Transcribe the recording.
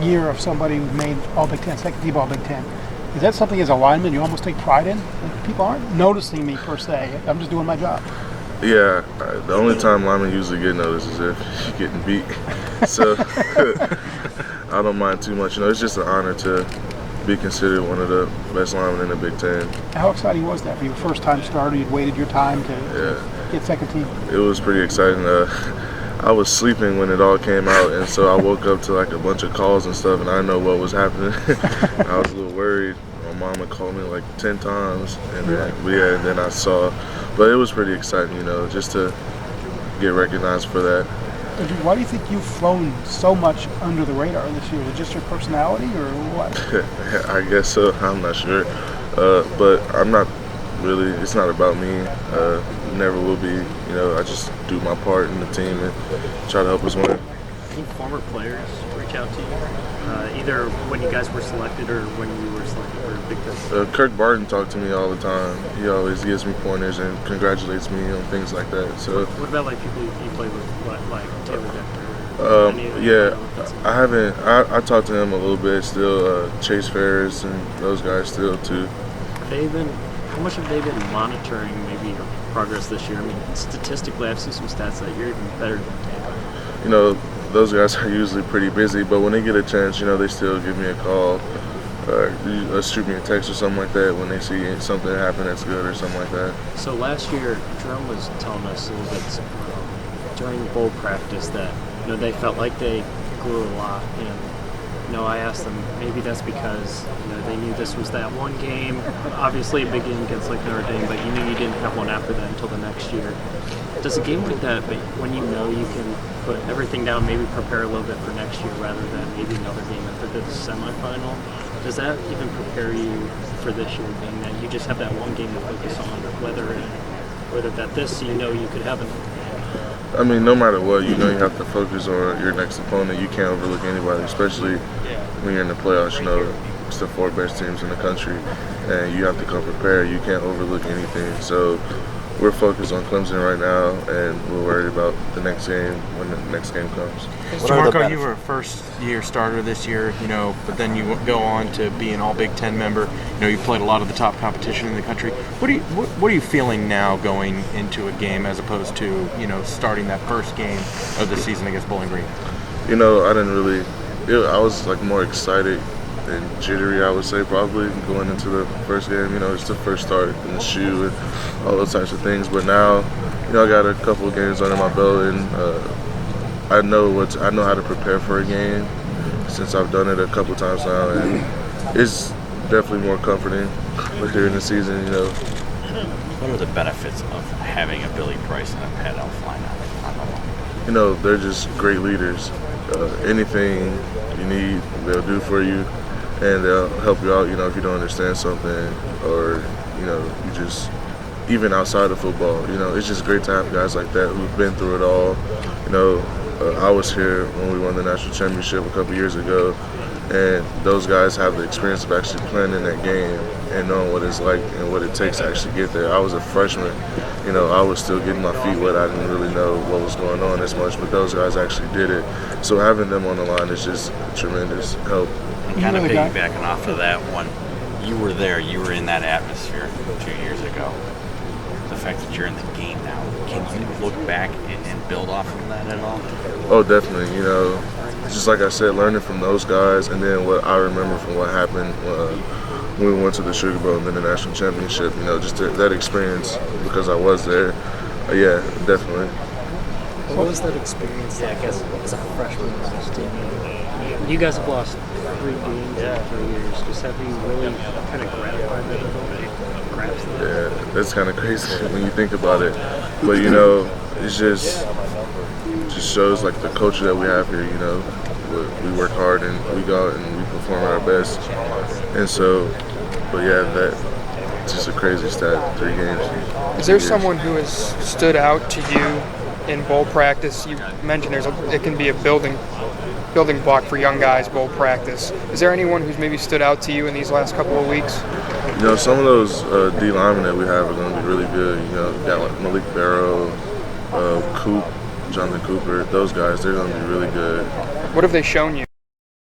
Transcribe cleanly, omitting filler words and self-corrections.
year of somebody who made All Big Ten, second team All Big Ten. Is that something as a lineman you almost take pride in? Like, people aren't noticing me per se. I'm just doing my job. Yeah, the only time linemen usually get noticed is if you're getting beat. So I don't mind too much. It's just an honor to be considered one of the best linemen in the Big Ten. How exciting was that for you? First time starter, you'd waited your time to get second team. It was pretty exciting. I was sleeping when it all came out, and so I woke up to like a bunch of calls and stuff, and I didn't know what was happening. I was a little worried. My mom had called me like 10 times, and then I saw. But it was pretty exciting, just to get recognized for that. Why do you think you've flown so much under the radar this year? Is it just your personality or what? I guess so. I'm not sure. But I'm not really, it's not about me. Never will be. I just do my part in the team and try to help us win. Any former players reach out to you, either when you guys were selected or when you were selected for Big Ten? Kirk Barton talked to me all the time. He always gives me pointers and congratulates me on things like that. So. What about like people you play with, like Taylor Decker? Yeah, I haven't. I talked to him a little bit still. Chase Ferris and those guys still too. How much have they been monitoring maybe your progress this year? I mean, statistically, I've seen some stats that you're even better than Tampa. Those guys are usually pretty busy, but when they get a chance, they still give me a call, shoot me a text or something like that when they see something happen that's good or something like that. So last year, Jerome was telling us a little bit during bowl practice that they felt like they grew a lot, and I asked them, maybe that's because they knew this was that one game, obviously a big game against like Notre Dame, but you knew you didn't have one after that until the next year. Does a game like that, but when you can put everything down, maybe prepare a little bit for next year rather than maybe another game after the semifinal, does that even prepare you for this year, being that you just have that one game to focus on, whether that this you could have an. I mean, no matter what, you have to focus on your next opponent. You can't overlook anybody, especially when you're in the playoffs. It's the 4 best teams in the country, and you have to come prepared. You can't overlook anything. So we're focused on Clemson right now, and we're worried about the next game when the next game comes. Jamarco, you were a first-year starter this year, but then you go on to be an All-Big Ten member. You played a lot of the top competition in the country. What are you feeling now going into a game as opposed to, starting that first game of the season against Bowling Green? I didn't really. I was like more excited and jittery, I would say, probably going into the first game. It's the first start in the shoe and all those types of things. But now, I got a couple of games under my belt, and I know how to prepare for a game since I've done it a couple times now, and it's definitely more comforting later in the season. What are the benefits of having a Billy Price and a Pat Elflein on the line? They're just great leaders. Anything you need, they'll do for you, and they'll help you out, if you don't understand something, or, you just, even outside of football, it's just great to have guys like that who've been through it all. I was here when we won the national championship a couple years ago, and those guys have the experience of actually playing in that game and knowing what it's like and what it takes to actually get there. I was a freshman, I was still getting my feet wet. I didn't really know what was going on as much, but those guys actually did it. So having them on the line is just tremendous help. And kind of piggybacking off of that one, you were there, you were in that atmosphere 2 years ago. The fact that you're in the game now, can you look back and build off of that at all? Oh, definitely. Just like I said, learning from those guys, and then what I remember from what happened when we went to the Sugar Bowl and then the national championship, just that experience because I was there. Yeah, definitely. What was that experience like as a freshman last year? You guys have lost 3 games in 3 years. Just have you really kind of gratified that grasp that? Yeah, that's kind of crazy when you think about it. But it's just shows like the culture that we have here. We work hard and we go out and we perform at our best. And so, but yeah, that's just a crazy stat. 3 games. Is there someone who has stood out to you in bowl practice? You mentioned it can be a building block for young guys, bowl practice. Is there anyone who's maybe stood out to you in these last couple of weeks? Some of those D linemen that we have are going to be really good. We got like Malik Barrow, Jonathan Cooper, those guys, they're going to be really good. What have they shown you